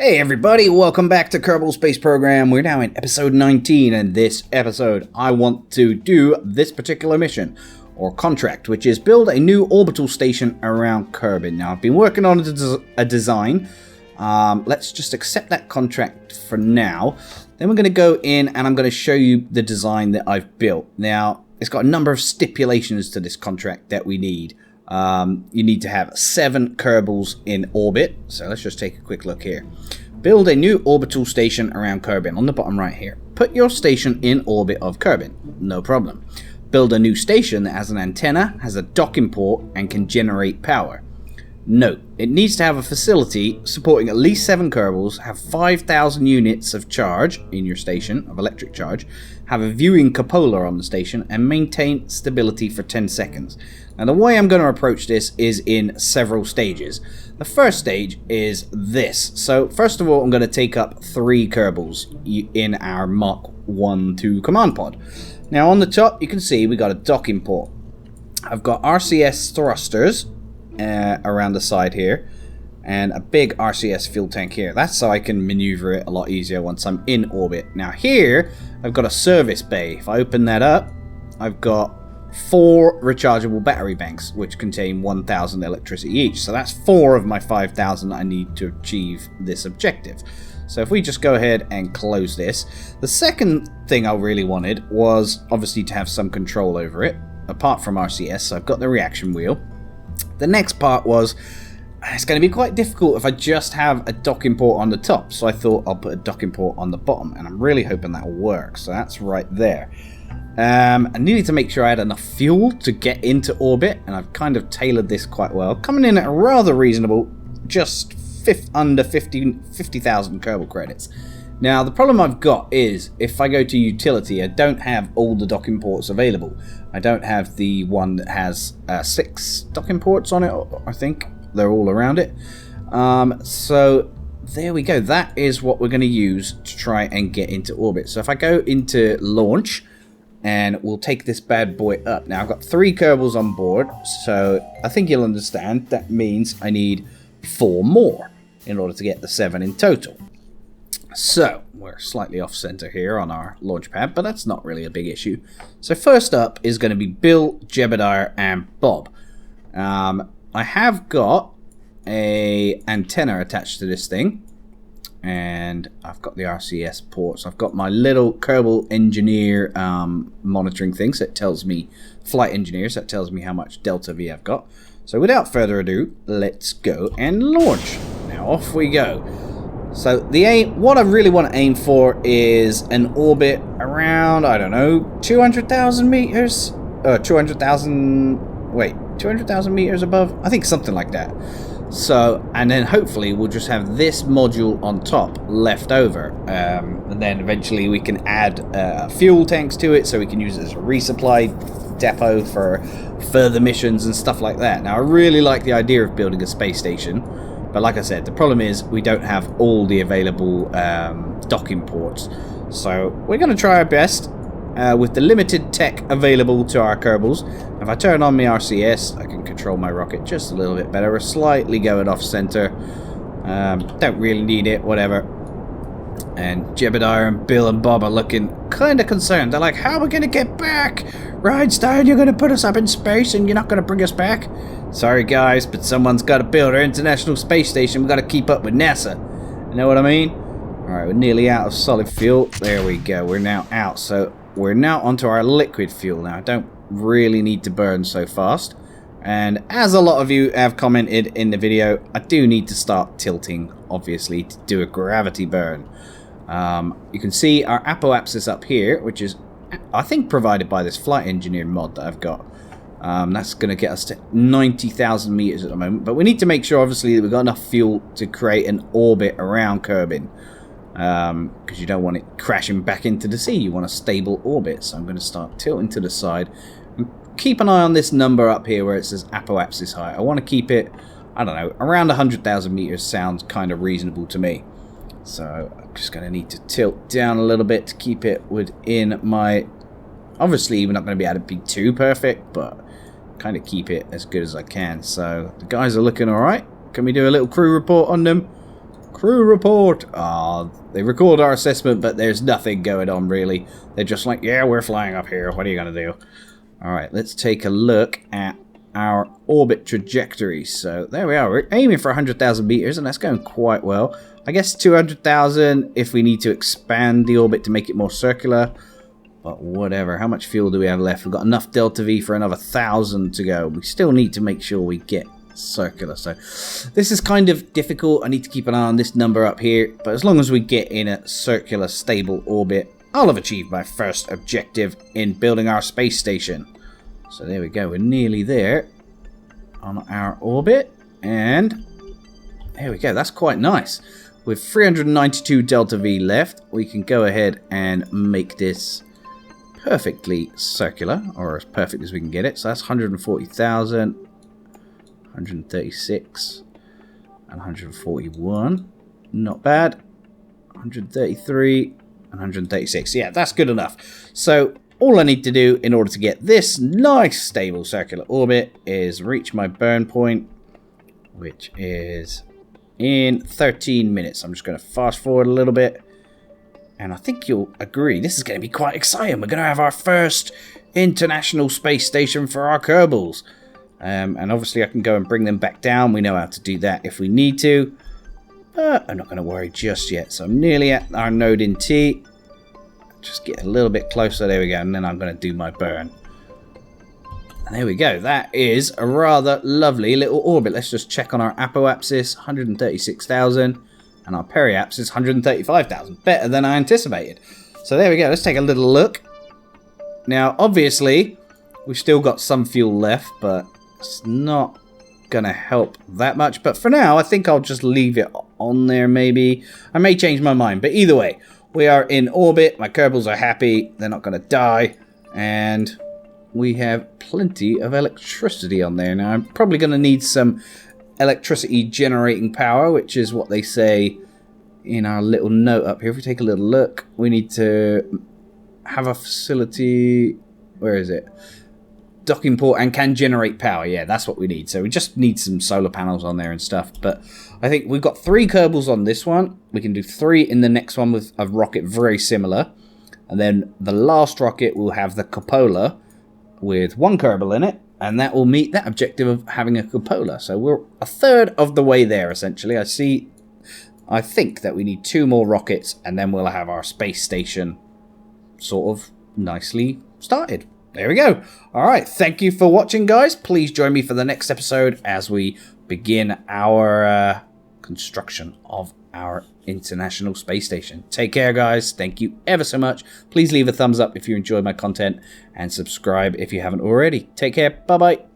Hey everybody, welcome back to Kerbal Space Program. We're now in episode 19, and this episode I want to do this particular mission, or contract, which is build a new orbital station around Kerbin. Now I've been working on a design. Let's just accept that contract for now. Then we're going to go in and I'm going to show you the design that I've built. Now, it's got a number of stipulations to this contract that we need. You need to have 7 Kerbals in orbit. So let's just take a quick look here. Build a new orbital station around Kerbin on the bottom right here. Put your station in orbit of Kerbin. No problem. Build a new station that has an antenna, has a docking port, and can generate power. Note, it needs to have a facility supporting at least 7 Kerbals, have 5,000 units of charge in your station, of electric charge, have a viewing cupola on the station, and maintain stability for 10 seconds. Now the way I'm going to approach this is in several stages. The first stage is this. So first of all, I'm going to take up 3 Kerbals in our Mach 1-2 command pod. Now on the top, you can see we got a docking port. I've got RCS thrusters around the side here, and a big RCS fuel tank here. That's so I can maneuver it a lot easier once I'm in orbit. Now here, I've got a service bay. If I open that up, I've got 4 rechargeable battery banks, which contain 1,000 electricity each. So that's 4 of my 5,000 that I need to achieve this objective. So if we just go ahead and close this. The second thing I really wanted was obviously to have some control over it, apart from RCS. So I've got the reaction wheel. The next part was, it's going to be quite difficult if I just have a docking port on the top. So I thought I'll put a docking port on the bottom, and I'm really hoping that'll work. So that's right there. I needed to make sure I had enough fuel to get into orbit, and I've kind of tailored this quite well. Coming in at a rather reasonable, just under 50,000 Kerbal credits. Now, the problem I've got is, if I go to utility, I don't have all the docking ports available. I don't have the one that has 6 docking ports on it, I think. They're all around it. So, there we go. That is what we're going to use to try and get into orbit. So, if I go into launch, and we'll take this bad boy up. Now, I've got 3 Kerbals on board, so I think you'll understand that means I need 4 more in order to get the 7 in total. So, we're slightly off-center here on our launch pad, but that's not really a big issue. So first up is going to be Bill, Jebediah, and Bob. I have got a antenna attached to this thing, and I've got the RCS ports. I've got my little Kerbal engineer monitoring things that tells me, flight engineers, that tells me how much Delta V I've got. So without further ado, let's go and launch. Now off we go. So the aim, what I really want to aim for is an orbit around, I don't know, 200,000 meters? 200,000, wait, 200,000 meters above? I think something like that. So, and then hopefully we'll just have this module on top left over. And then eventually we can add fuel tanks to it so we can use it as a resupply depot for further missions and stuff like that. Now, I really like the idea of building a space station. But like I said, the problem is we don't have all the available docking ports. So we're going to try our best with the limited tech available to our Kerbals. If I turn on my RCS, I can control my rocket just a little bit better. We're slightly going off center. Don't really need it, whatever. And Jebediah and Bill and Bob are looking kind of concerned. They're like, how are we going to get back? REinstein, you're going to put us up in space and you're not going to bring us back? Sorry guys, but someone's got to build our International Space Station. We've got to keep up with NASA. You know what I mean? Alright, we're nearly out of solid fuel. There we go. We're now out. So we're now onto our liquid fuel now. I don't really need to burn so fast. And as a lot of you have commented in the video, I do need to start tilting, obviously, to do a gravity burn. You can see our apoapsis up here, which is, I think, provided by this flight engineer mod that I've got. That's going to get us to 90,000 meters at the moment. But we need to make sure, obviously, that we've got enough fuel to create an orbit around Kerbin. Because you don't want it crashing back into the sea. You want a stable orbit. So I'm going to start tilting to the side. And keep an eye on this number up here where it says apoapsis height. I want to keep it, I don't know, around 100,000 meters sounds kind of reasonable to me. So I'm just going to need to tilt down a little bit to keep it within my... Obviously, we're not going to be able to be too perfect, but kind of keep it as good as I can. So the guys are looking alright. Can we do a little crew report on them? Crew report. They record our assessment, but there's nothing going on, really. They're just like, yeah, we're flying up here. What are you going to do? Alright, let's take a look at our orbit trajectory. So, there we are. We're aiming for 100,000 meters, and that's going quite well. I guess 200,000 if we need to expand the orbit to make it more circular. But whatever. How much fuel do we have left? We've got enough delta V for another 1,000 to go. We still need to make sure we get circular. So this is kind of difficult. I need to keep an eye on this number up here. But as long as we get in a circular, stable orbit, I'll have achieved my first objective in building our space station. So there we go. We're nearly there on our orbit. And there we go. That's quite nice. With 392 delta V left, we can go ahead and make this perfectly circular, or as perfect as we can get it. So that's 140,000, 136, and 141. Not bad. 133 and 136. Yeah, that's good enough. So all I need to do in order to get this nice stable circular orbit is reach my burn point, which is in 13 minutes. I'm just going to fast forward a little bit. And I think you'll agree, this is going to be quite exciting. We're going to have our first international space station for our Kerbals. And obviously I can go and bring them back down. We know how to do that if we need to. But I'm not going to worry just yet. So I'm nearly at our node in T. Just get a little bit closer. There we go. And then I'm going to do my burn. And there we go. That is a rather lovely little orbit. Let's just check on our apoapsis. 136,000. And our periapsis, 135,000. Better than I anticipated. So there we go. Let's take a little look. Now, obviously, we've still got some fuel left, but it's not going to help that much. But for now, I think I'll just leave it on there, maybe. I may change my mind. But either way, we are in orbit. My Kerbals are happy. They're not going to die. And we have plenty of electricity on there. Now, I'm probably going to need some electricity generating power, which is what they say in our little note up here. If we take a little look, we need to have a facility, where is it, docking port, and can generate power. Yeah, that's what we need. So we just need some solar panels on there and stuff. But I think we've got 3 Kerbals on this one. We can do 3 in the next one with a rocket very similar, and then the last rocket will have the cupola with 1 Kerbal in it. And that will meet that objective of having a cupola. So we're a third of the way there, essentially. I think that we need 2 more rockets, and then we'll have our space station sort of nicely started. There we go. All right. Thank you for watching, guys. Please join me for the next episode as we begin our construction of our International Space Station. Take care, guys. Thank you ever so much. Please leave a thumbs up if you enjoyed my content and subscribe if you haven't already. Take care. Bye-bye.